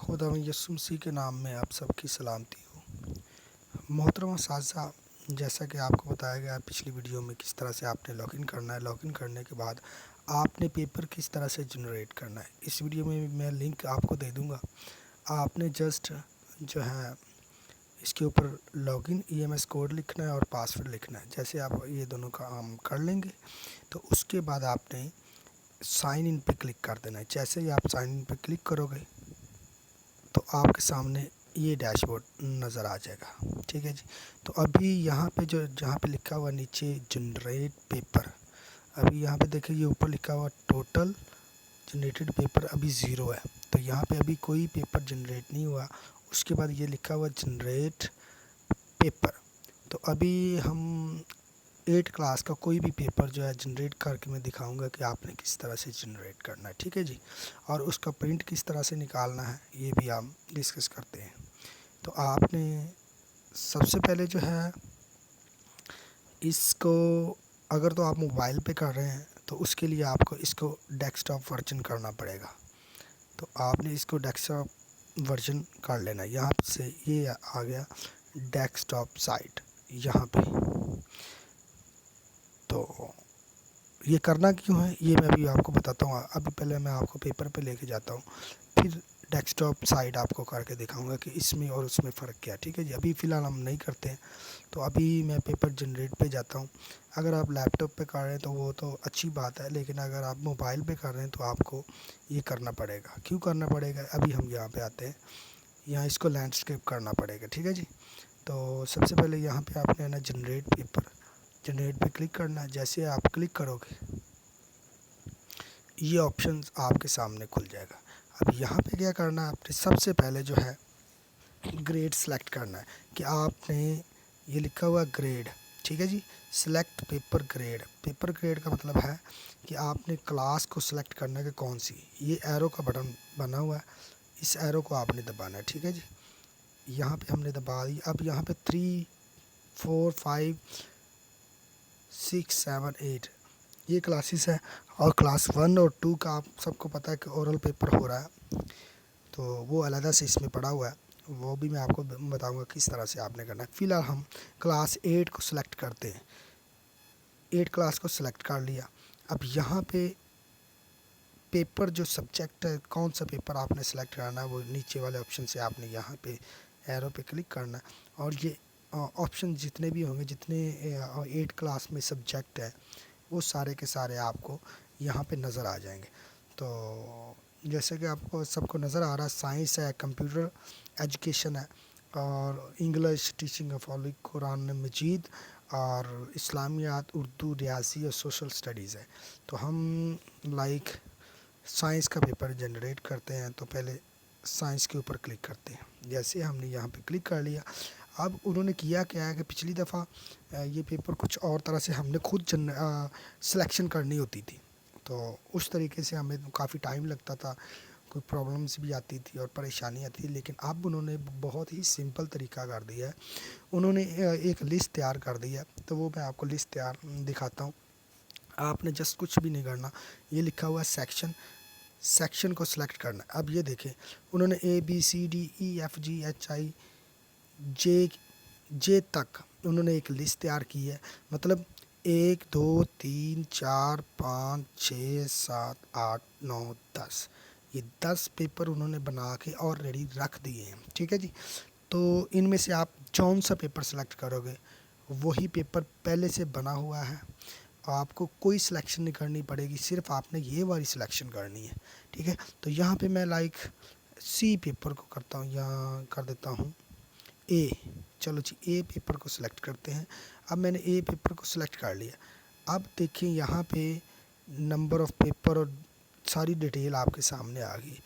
खुदा यसु मसीह के नाम में आप सबकी सलामती हो। मोहतरम साज़ा, जैसा कि आपको बताया गया पिछली वीडियो में किस तरह से आपने लॉगिन करना है। लॉगिन करने के बाद आपने पेपर किस तरह से जनरेट करना है, इस वीडियो में मैं लिंक आपको दे दूंगा। आपने जस्ट जो है इसके ऊपर लॉगिन EMS कोड लिखना है और पासवर्ड लिखना है। जैसे आप ये दोनों काम कर लेंगे तो उसके बाद आपने साइन इन पे क्लिक कर देना है। जैसे ही आप साइन इन पे क्लिक करोगे तो आपके सामने ये डैशबोर्ड नज़र आ जाएगा। ठीक है जी। तो अभी यहाँ पे जहाँ पे लिखा हुआ नीचे जनरेट पेपर, अभी यहाँ पे देखिए ये ऊपर लिखा हुआ टोटल जनरेटेड पेपर अभी 0 है। तो यहाँ पे अभी कोई पेपर जनरेट नहीं हुआ। उसके बाद ये लिखा हुआ जनरेट पेपर। तो अभी हम 8 क्लास का कोई भी पेपर जो है जनरेट करके मैं दिखाऊंगा कि आपने किस तरह से जनरेट करना है। ठीक है जी। और उसका प्रिंट किस तरह से निकालना है ये भी हम डिस्कस करते हैं। तो आपने सबसे पहले जो है इसको, अगर तो आप मोबाइल पे कर रहे हैं तो उसके लिए आपको इसको डेस्कटॉप वर्जन करना पड़ेगा। तो आपने इसको डेस्कटॉप वर्जन कर लेना। यहाँ से ये आ गया डेस्कटॉप साइट यहाँ पे। तो ये करना क्यों है ये मैं अभी आपको बताता हूँ। अभी पहले मैं आपको पेपर पे लेके जाता हूँ, फिर डेस्कटॉप साइट आपको करके दिखाऊंगा कि इसमें और उसमें फ़र्क क्या है। ठीक है जी। अभी फ़िलहाल हम नहीं करते हैं, तो अभी मैं पेपर जनरेट पे जाता हूँ। अगर आप लैपटॉप पे कर रहे हैं तो वो तो अच्छी बात है, लेकिन अगर आप मोबाइल पे कर रहे हैं तो आपको ये करना पड़ेगा। क्यों करना पड़ेगा, अभी हम यहाँ पर आते हैं। यहाँ इसको लैंडस्केप करना पड़ेगा। ठीक है जी। तो सबसे पहले यहाँ पर आपने है ना जनरेट पेपर, जनरेट पे क्लिक करना है। जैसे आप क्लिक करोगे ये ऑप्शन आपके सामने खुल जाएगा। अब यहाँ पे क्या करना है, आपने सबसे पहले जो है ग्रेड सेलेक्ट करना है कि आपने ये लिखा हुआ ग्रेड। ठीक है जी। Select paper grade. Paper grade का मतलब है कि आपने क्लास को सिलेक्ट करना है कि कौन सी। ये एरो का बटन बना हुआ है, इस एरो को आपने दबाना है। ठीक है जी। यहाँ पे हमने दबा दी। अब यहाँ पे 3, 4, 5, 6, 7, 8 ये क्लासेस है। और क्लास 1 और 2 का आप सबको पता है कि ओरल पेपर हो रहा है, तो वो अलग से इसमें पड़ा हुआ है। वो भी मैं आपको बताऊंगा किस तरह से आपने करना है। फ़िलहाल हम क्लास 8 को सिलेक्ट करते हैं। 8 क्लास को सिलेक्ट कर लिया। अब यहाँ पे पेपर जो सब्जेक्ट है, कौन सा पेपर आपने सेलेक्ट करना है, वो नीचे वाले ऑप्शन से आपने यहाँ पे एरो पे क्लिक करना है। और ये ऑप्शन जितने भी होंगे, जितने 8 क्लास में सब्जेक्ट है, वो सारे के सारे आपको यहाँ पे नज़र आ जाएंगे। तो जैसे कि आपको सबको नज़र आ रहा है, साइंस है, कंप्यूटर एजुकेशन है, और English teaching of holy Quran मजीद, और इस्लामियात, उर्दू, रियासी और सोशल स्टडीज़ है। तो हम लाइक साइंस का पेपर जनरेट करते हैं, तो पहले साइंस के ऊपर क्लिक करते हैं। जैसे हमने यहाँ पे क्लिक कर लिया। अब उन्होंने किया क्या है कि पिछली दफ़ा ये पेपर कुछ और तरह से हमने खुद सिलेक्शन करनी होती थी, तो उस तरीके से हमें काफ़ी टाइम लगता था, कोई प्रॉब्लम्स भी आती थी और परेशानी आती थी। लेकिन अब उन्होंने बहुत ही सिंपल तरीका कर दिया है। उन्होंने एक लिस्ट तैयार कर दी है, तो वो मैं आपको लिस्ट तैयार दिखाता हूँ। आपने जस्ट कुछ भी नहीं करना, ये लिखा हुआ है सेक्शन, सेक्शन को सिलेक्ट करना है। अब ये देखें, उन्होंने ABCDEFGHI जे तक उन्होंने एक लिस्ट तैयार की है। मतलब 1, 2, 3, 4, 5, 6, 7, 8, 9, 10, ये 10 पेपर उन्होंने बना के और रेडी रख दिए हैं। ठीक है जी। तो इनमें से आप कौन सा पेपर सेलेक्ट करोगे, वही पेपर पहले से बना हुआ है, आपको कोई सिलेक्शन नहीं करनी पड़ेगी, सिर्फ आपने ये वाली सिलेक्शन करनी है। ठीक है। तो यहाँ पे मैं लाइक सी पेपर को करता हूँ, यहाँ कर देता हूँ ए। चलो जी, ए पेपर को सिलेक्ट करते हैं। अब मैंने ए पेपर को सिलेक्ट कर लिया। अब देखिए यहाँ पे नंबर ऑफ़ पेपर और सारी डिटेल आपके सामने आ गई।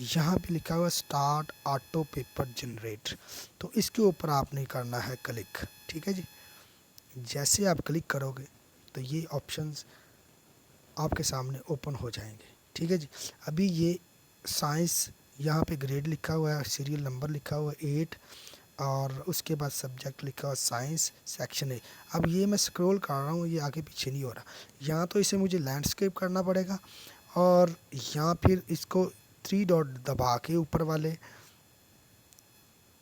यहाँ पे लिखा हुआ स्टार्ट ऑटो पेपर जनरेट, तो इसके ऊपर आपने करना है क्लिक। ठीक है जी। जैसे आप क्लिक करोगे तो ये ऑप्शंस आपके सामने ओपन हो जाएंगे। ठीक है जी। अभी ये साइंस, यहाँ पे ग्रेड लिखा हुआ है, सीरियल नंबर लिखा हुआ है 8, और उसके बाद सब्जेक्ट लिखा हुआ साइंस सेक्शन ए। अब ये मैं स्क्रॉल कर रहा हूँ, ये आगे पीछे नहीं हो रहा। यहाँ तो इसे मुझे लैंडस्केप करना पड़ेगा, और यहाँ फिर इसको 3 डॉट दबा के ऊपर वाले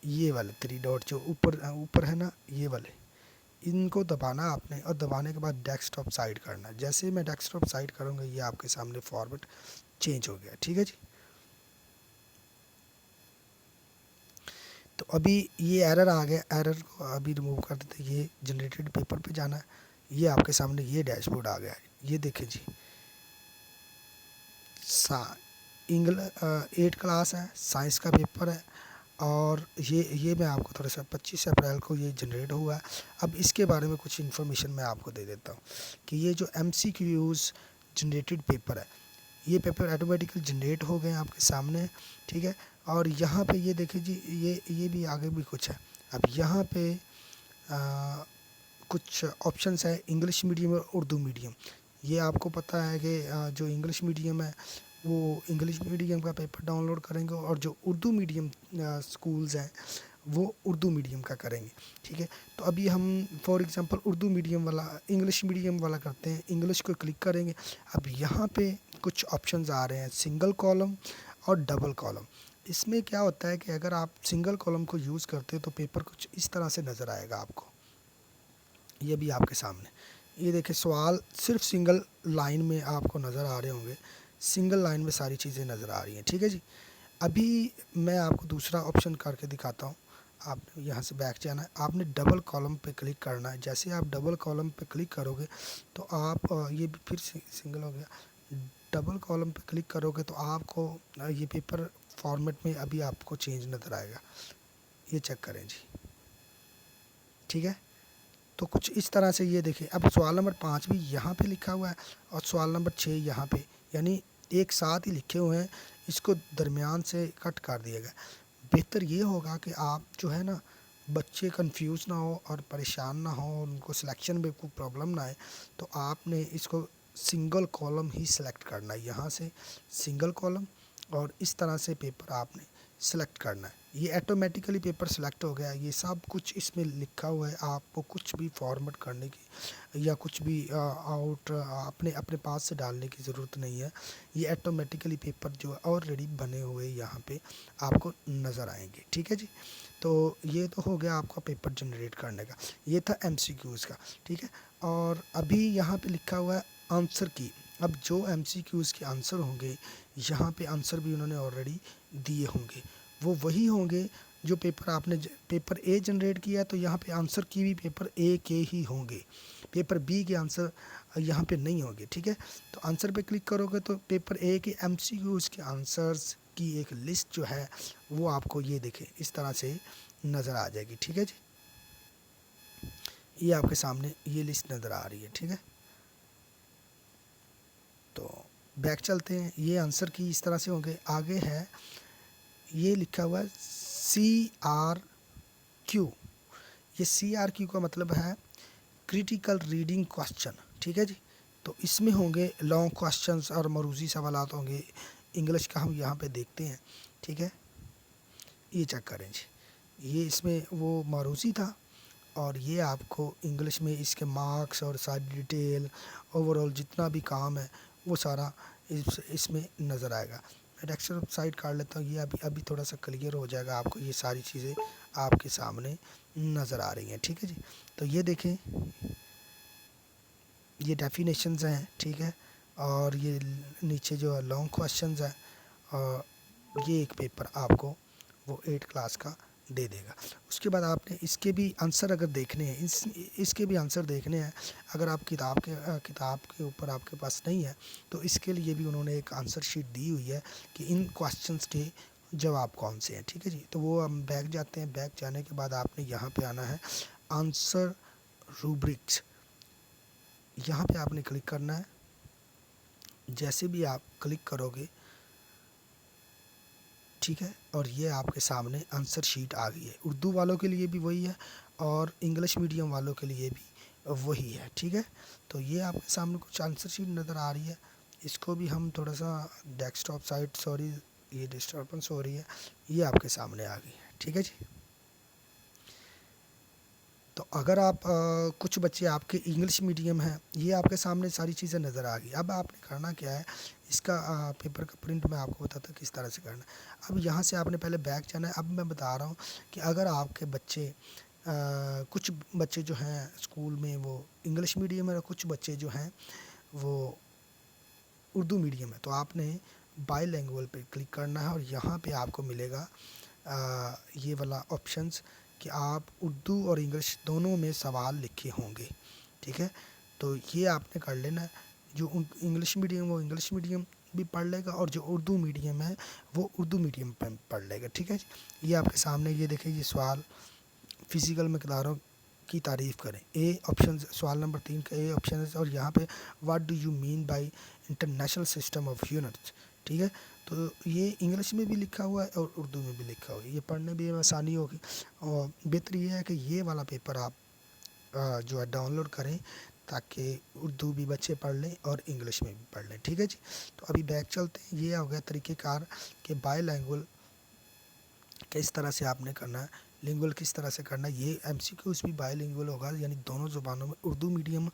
ये वाले 3 डॉट जो ऊपर ऊपर है ना, ये वाले, इनको दबाना आपने, और दबाने के बाद डेस्कटॉप साइड करना। जैसे ही मैं डेस्कटॉप साइड करूँगा ये आपके सामने फॉर्मेट चेंज हो गया। ठीक है जी। तो अभी ये एरर आ गया, एरर को अभी रिमूव कर देते। ये जनरेटेड पेपर पे जाना है, ये आपके सामने ये डैशबोर्ड आ गया है। ये देखें जी, इंग्लिश 8 क्लास है, साइंस का पेपर है, और ये मैं आपको थोड़ा सा 25 अप्रैल को ये जनरेट हुआ है। अब इसके बारे में कुछ इन्फॉर्मेशन मैं आपको दे देता हूँ कि ये जो MCQs जनरेटेड पेपर है, ये पेपर ऑटोमेटिकली जनरेट हो गए आपके सामने। ठीक है, और यहाँ पे ये देखिए जी, ये भी आगे भी कुछ है। अब यहाँ पे कुछ ऑप्शंस है, इंग्लिश मीडियम और उर्दू मीडियम। ये आपको पता है कि जो इंग्लिश मीडियम है वो इंग्लिश मीडियम का पेपर डाउनलोड करेंगे, और जो उर्दू मीडियम स्कूल्स हैं वो उर्दू मीडियम का करेंगे। ठीक है, तो अभी हम फॉर एग्जांपल उर्दू मीडियम वाला, इंग्लिश मीडियम वाला करते हैं। इंग्लिश को क्लिक करेंगे। अब यहाँ पे कुछ ऑप्शंस आ रहे हैं, सिंगल कॉलम और डबल कॉलम। इसमें क्या होता है कि अगर आप सिंगल कॉलम को यूज़ करते हो तो पेपर कुछ इस तरह से नज़र आएगा आपको। ये भी आपके सामने, ये देखिए, सवाल सिर्फ सिंगल लाइन में आपको नज़र आ रहे होंगे, सिंगल लाइन में सारी चीज़ें नज़र आ रही हैं। ठीक है जी। अभी मैं आपको दूसरा ऑप्शन करके दिखाता हूँ। आपने यहाँ से बैक जाना है, आपने डबल कॉलम पे क्लिक करना है। जैसे आप डबल कॉलम पे क्लिक करोगे तो आप ये भी फिर सिंगल हो गया, डबल कॉलम पे क्लिक करोगे तो आपको ये पेपर फॉर्मेट में अभी आपको चेंज नज़र आएगा। ये चेक करें जी। ठीक है, तो कुछ इस तरह से ये देखें। अब सवाल नंबर 5 भी यहाँ पे लिखा हुआ है और सवाल नंबर 6 यहाँ पे, यानी एक साथ ही लिखे हुए हैं, इसको दरमियान से कट कर दिया गया। बेहतर ये होगा कि आप जो है ना, बच्चे कंफ्यूज ना हो और परेशान ना हो, उनको सिलेक्शन में कोई प्रॉब्लम ना आए, तो आपने इसको सिंगल कॉलम ही सिलेक्ट करना है। यहाँ से सिंगल कॉलम, और इस तरह से पेपर आपने सेलेक्ट करना है। ये ऑटोमेटिकली पेपर सेलेक्ट हो गया। ये सब कुछ इसमें लिखा हुआ है, आपको कुछ भी फॉर्मेट करने की या कुछ भी आउट अपने अपने पास से डालने की ज़रूरत नहीं है। ये ऑटोमेटिकली पेपर जो है ऑलरेडी बने हुए यहाँ पे आपको नज़र आएंगे। ठीक है जी। तो ये तो हो गया आपका पेपर जनरेट करने का, ये था MCQs का। ठीक है, और अभी यहाँ पे लिखा हुआ है आंसर की। अब जो MCQs के आंसर होंगे, यहाँ पे आंसर भी उन्होंने ऑलरेडी दिए होंगे, वो वही होंगे जो पेपर आपने पेपर A जनरेट किया, तो यहाँ पे आंसर की भी पेपर A के ही होंगे, पेपर B के आंसर यहाँ पे नहीं होंगे। ठीक है, तो आंसर पे क्लिक करोगे तो पेपर A के MCQs के आंसर्स की एक लिस्ट जो है वो आपको ये देखें इस तरह से नज़र आ जाएगी। ठीक है जी, ये आपके सामने ये लिस्ट नज़र आ रही है। ठीक है, तो बैक चलते हैं। ये आंसर की इस तरह से होंगे। आगे है ये लिखा हुआ है CRQ। ये CRQ का मतलब है क्रिटिकल रीडिंग क्वेश्चन। ठीक है जी, तो इसमें होंगे लॉन्ग क्वेश्चंस और मरूजी सवालात होंगे। इंग्लिश का हम यहाँ पे देखते हैं। ठीक है, ये चेक करें जी, ये इसमें वो मरूजी था, और ये आपको इंग्लिश में इसके मार्क्स और सारी डिटेल ओवरऑल जितना भी काम है वो सारा इसमें नज़र आएगा। मैं डेस्कटॉप साइड काट लेता हूँ, ये अभी थोड़ा सा क्लियर हो जाएगा आपको। ये सारी चीज़ें आपके सामने नज़र आ रही हैं। ठीक है जी, तो ये देखें, ये डेफिनेशंस हैं। ठीक है, और ये नीचे जो है लॉन्ग क्वेश्चंस हैं, और ये एक पेपर आपको वो 8 क्लास का दे देगा। उसके बाद आपने इसके भी आंसर अगर देखने हैं, इसके भी आंसर देखने हैं, अगर आप किताब के ऊपर आपके पास नहीं है तो इसके लिए भी उन्होंने एक आंसर शीट दी हुई है कि इन क्वेश्चंस के जवाब कौन से हैं। ठीक है जी, तो वो हम बैक जाते हैं। बैक जाने के बाद आपने यहाँ पे आना है आंसर रूब्रिक्स, यहाँ पे आपने क्लिक करना है। जैसे भी आप क्लिक करोगे, ठीक है, और ये आपके सामने आंसर शीट आ गई है। उर्दू वालों के लिए भी वही है और इंग्लिश मीडियम वालों के लिए भी वही है। ठीक है, तो ये आपके सामने कुछ आंसर शीट नज़र आ रही है। इसको भी हम थोड़ा सा डेस्कटॉप साइड, सॉरी ये डिस्टर्बेंस हो रही है, ये आपके सामने आ गई है। ठीक है जी, तो अगर आप कुछ बच्चे आपके इंग्लिश मीडियम हैं, ये आपके सामने सारी चीज़ें नज़र आ गई। अब आपने करना क्या है, इसका पेपर का प्रिंट मैं आपको बताता हूँ किस तरह से करना है। अब यहाँ से आपने पहले बैक जाना है। अब मैं बता रहा हूँ कि अगर आपके बच्चे कुछ बच्चे जो हैं स्कूल में वो इंग्लिश मीडियम है और कुछ बच्चे जो हैं वो उर्दू मीडियम है, तो आपने बाईलिंगुअल पे क्लिक करना है और यहाँ पे आपको मिलेगा ये वाला ऑप्शंस कि आप उर्दू और इंग्लिश दोनों में सवाल लिखे होंगे, ठीक है। तो ये आपने कर लेना है। जो इंग्लिश मीडियम वो इंग्लिश मीडियम भी पढ़ लेगा और जो उर्दू मीडियम है वो उर्दू मीडियम पे पढ़ लेगा, ठीक है। ये आपके सामने ये देखिए, ये सवाल फिजिकल मकदारों की तारीफ़ करें, ए ऑप्शन, सवाल नंबर 3 का ए ऑप्शन है। और यहाँ पे what do you mean by international system of units, ठीक है। तो ये इंग्लिश में भी लिखा हुआ है और उर्दू में भी लिखा हुआ है, ये पढ़ने में आसानी होगी। और बेहतर ये है कि ये वाला पेपर आप जो है डाउनलोड करें ताकि उर्दू भी बच्चे पढ़ लें और इंग्लिश में भी पढ़ लें, ठीक है जी। तो अभी बैक चलते हैं। ये हो गया तरीक़ेकार कि बाईलिंगुअल किस तरह से आपने करना है, लिंगुअल किस तरह से करना है। ये एमसीक्यूज़ भी बाईलिंगुअल होगा, यानी दोनों ज़ुबानों में, उर्दू मीडियम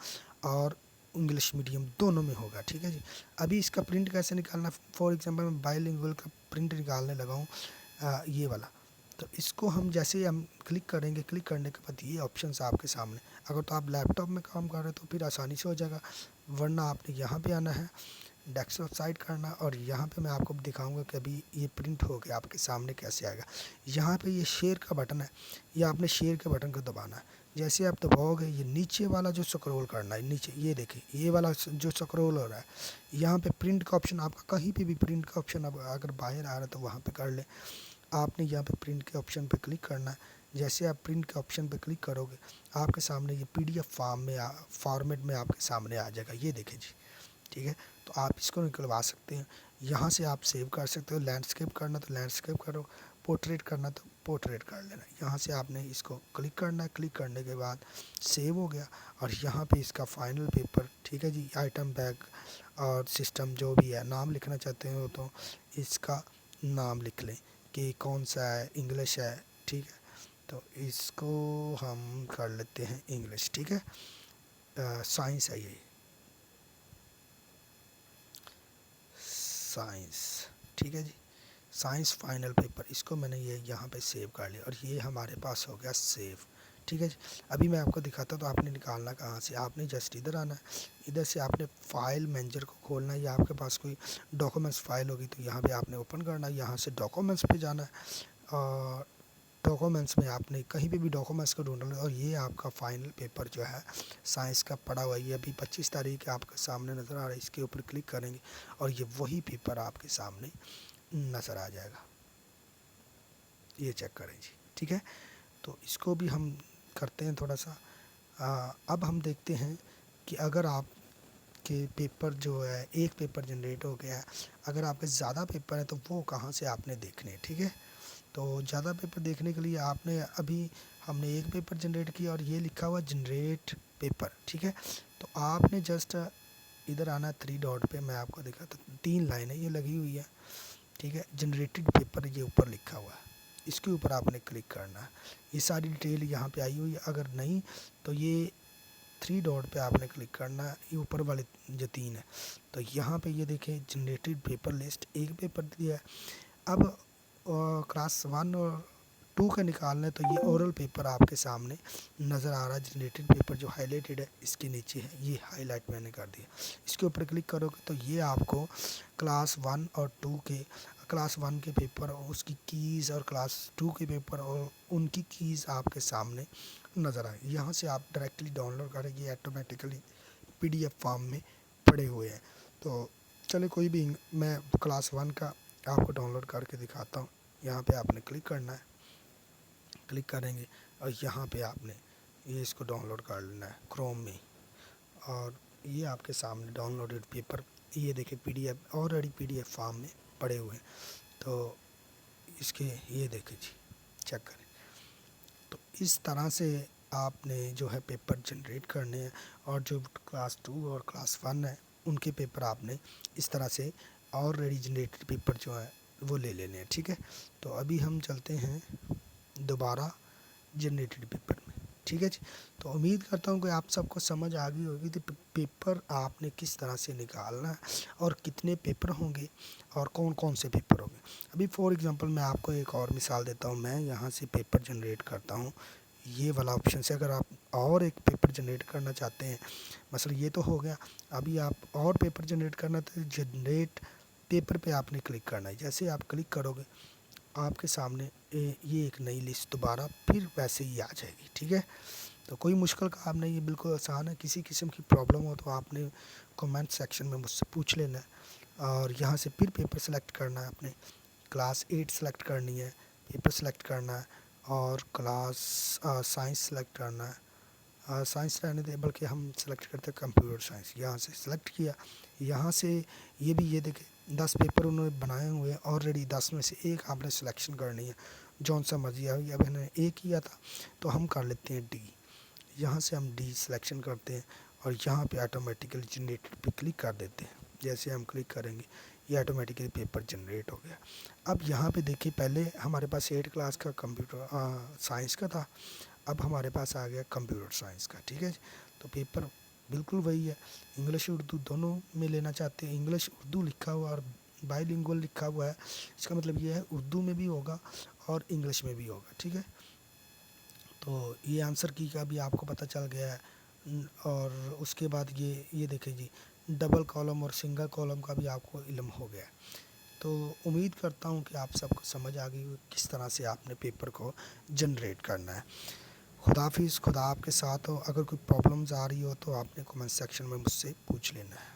और इंग्लिश मीडियम दोनों में होगा, ठीक है जी। अभी इसका प्रिंट कैसे निकालना, फॉर एग्जांपल मैं बाईलिंगुअल का प्रिंट निकालने लगा हूँ, ये वाला। तो इसको हम जैसे ही हम क्लिक करेंगे, क्लिक करने के बाद ये ऑप्शंस आपके सामने, अगर तो आप लैपटॉप में काम कर रहे हैं तो फिर आसानी से हो जाएगा, वरना आपने यहाँ पे आना है, डेस्कटॉप साइड करना, और यहाँ पे मैं आपको दिखाऊंगा कि अभी ये प्रिंट हो गया आपके सामने कैसे आएगा। यहाँ पे ये शेयर का बटन है, ये आपने शेयर के बटन को दबाना है। जैसे आप दबाओगे ये नीचे वाला जो स्क्रॉल करना है, नीचे ये देखिए ये वाला जो स्क्रॉल हो रहा है, यहाँ पे प्रिंट का ऑप्शन, आपका कहीं पे भी प्रिंट का ऑप्शन अब अगर बाहर आ रहा है तो वहाँ पे कर ले। आपने यहाँ पे प्रिंट के ऑप्शन पे क्लिक करना है। जैसे आप प्रिंट के ऑप्शन पे क्लिक करोगे आपके सामने ये पीडीएफ फॉर्मेट में आपके सामने आ जाएगा, ये देखें जी, ठीक है। तो आप इसको निकलवा सकते हैं, यहाँ से आप सेव कर सकते हो। लैंडस्केप करना तो लैंडस्केप करो, पोर्ट्रेट करना तो पोर्ट्रेट कर लेना। यहाँ से आपने इसको क्लिक करना है, क्लिक करने के बाद सेव हो गया, और यहाँ पे इसका फाइनल पेपर, ठीक है जी। आइटम बैग और सिस्टम जो भी है, नाम लिखना चाहते हो तो इसका नाम लिख लें कि कौन सा है, इंग्लिश है, ठीक है। तो इसको हम कर लेते हैं इंग्लिश, ठीक है। साइंस है ये, साइंस, ठीक है जी। साइंस फाइनल पेपर, इसको मैंने ये यहाँ पे सेव कर लिया और ये हमारे पास हो गया सेव, ठीक है जी। अभी मैं आपको दिखाता हूँ तो आपने निकालना कहाँ से, आपने जस्ट इधर आना है, इधर से आपने फाइल मैनेजर को खोलना है, या आपके पास कोई डॉक्यूमेंट्स फाइल होगी तो यहाँ पे आपने ओपन करना है। यहाँ से डॉक्यूमेंट्स पे जाना है और डॉक्यूमेंट्स में आपने कहीं पे भी डॉक्यूमेंट्स को ढूंढना है, और ये आपका फाइनल पेपर जो है साइंस का पड़ा हुआ है, ये अभी 25 तारीख आपके सामने नज़र आ रहा है। इसके ऊपर क्लिक करेंगे और ये वही पेपर आपके सामने नज़र आ जाएगा, ये चेक करें जी, ठीक है। तो इसको भी हम करते हैं थोड़ा सा। अब हम देखते हैं कि अगर आप के पेपर जो है, एक पेपर जनरेट हो गया है, अगर आपके ज़्यादा पेपर है तो वो कहाँ से आपने देखने हैं, ठीक है। तो ज़्यादा पेपर देखने के लिए आपने अभी हमने एक पेपर जनरेट किया और ये लिखा हुआ जनरेट पेपर, ठीक है। तो आपने जस्ट इधर आना 3 डॉट पे, मैं आपको दिखाता हूँ, 3 लाइनें ये लगी हुई है, ठीक है। जनरेटेड पेपर ये ऊपर लिखा हुआ है, इसके ऊपर आपने क्लिक करना है। ये सारी डिटेल यहाँ पे आई हुई है, अगर नहीं तो ये 3 डॉट पे आपने क्लिक करना है, ये ऊपर वाले जो 3 है, तो यहाँ पे ये देखें जनरेटेड पेपर लिस्ट, एक पेपर दिया है। अब क्लास 1 और 2 का निकालना है तो ये ओरल पेपर आपके सामने नज़र आ रहा है, जनरेटेड पेपर जो हाईलाइटेड है इसके नीचे है, ये हाईलाइट मैंने कर दिया। इसके ऊपर क्लिक करोगे तो ये आपको क्लास 1 और 2 के, क्लास 1 के पेपर और उसकी कीज़, और क्लास 2 के पेपर और उनकी कीज़ आपके सामने नज़र आए। यहाँ से आप डायरेक्टली डाउनलोड करेंगे, ऑटोमेटिकली पीडीएफ फॉर्म में पड़े हुए हैं। तो चले कोई भी, मैं क्लास 1 का आपको डाउनलोड करके दिखाता हूँ। यहाँ पे आपने क्लिक करना है, क्लिक करेंगे और यहाँ पे आपने ये इसको डाउनलोड कर लेना है क्रोम में, और ये आपके सामने डाउनलोडेड पेपर, ये देखिए पीडीएफ ऑलरेडी पीडीएफ फॉर्म में पड़े हुए हैं। तो इसके ये देखिए जी, चेक करें। तो इस तरह से आपने जो है पेपर जनरेट करने हैं, और जो क्लास 2 और क्लास 1 है उनके पेपर आपने इस तरह से ऑलरेडी जनरेटेड पेपर जो है वो ले लेने हैं, ठीक है। तो अभी हम चलते हैं दोबारा जनरेटेड पेपर में। ठीक है जी। तो उम्मीद करता हूँ कि आप सबको समझ आ गई होगी कि पेपर आपने किस तरह से निकालना है और कितने पेपर होंगे और कौन कौन से पेपर होंगे। अभी फॉर एग्जांपल मैं आपको एक और मिसाल देता हूँ। मैं यहाँ से पेपर जनरेट करता हूँ, ये वाला ऑप्शन से अगर आप और एक पेपर जनरेट करना चाहते हैं, मसलन ये तो हो गया। अभी आप और पेपर जनरेट करना, तो जनरेट पेपर पे आपने क्लिक करना है। जैसे आप क्लिक करोगे आपके सामने ये एक नई लिस्ट दोबारा फिर वैसे ही आ जाएगी, ठीक है। तो कोई मुश्किल काम नहीं है, बिल्कुल आसान है। किसी किस्म की प्रॉब्लम हो तो आपने कमेंट सेक्शन में मुझसे पूछ लेना है। और यहाँ से फिर पेपर सेलेक्ट करना है, आपने क्लास 8 सेलेक्ट करनी है, पेपर सेलेक्ट करना है और क्लास साइंस सेलेक्ट करना है। साइंस रहने दें, बल्कि हम सेलेक्ट करते हैं कंप्यूटर साइंस। यहाँ से सेलेक्ट किया, यहाँ से ये देखें 10 पेपर उन्होंने बनाए हुए हैं ऑलरेडी। 10 में से एक आपने सिलेक्शन करनी है, जौन सा मर्जी है। अब मैंने ए किया था तो हम कर लेते हैं डी। यहाँ से हम डी सिलेक्शन करते हैं और यहाँ पे ऑटोमेटिकली जनरेटेड पे क्लिक कर देते हैं। जैसे हम क्लिक करेंगे ये ऑटोमेटिकली पेपर जनरेट हो गया। अब यहाँ पे देखिए, पहले हमारे पास 8 क्लास का कंप्यूटर साइंस का था, अब हमारे पास आ गया कंप्यूटर साइंस का, ठीक है। तो पेपर बिल्कुल वही है, इंग्लिश उर्दू दोनों में लेना चाहते हैं। इंग्लिश उर्दू लिखा हुआ और बाईलिंगुअल लिखा हुआ है, इसका मतलब ये है उर्दू में भी होगा और इंग्लिश में भी होगा, ठीक है। तो ये आंसर की का भी आपको पता चल गया है। और उसके बाद ये देखिए जी, डबल कॉलम और सिंगल कॉलम का भी आपको इल्म हो गया है। तो उम्मीद करता हूँ कि आप सबको समझ आ गई हो किस तरह से आपने पेपर को जनरेट करना है। खुदाफिज़, खुदा आपके साथ हो। अगर कोई प्रॉब्लम्स आ रही हो तो आपने कमेंट सेक्शन में मुझसे पूछ लेना है।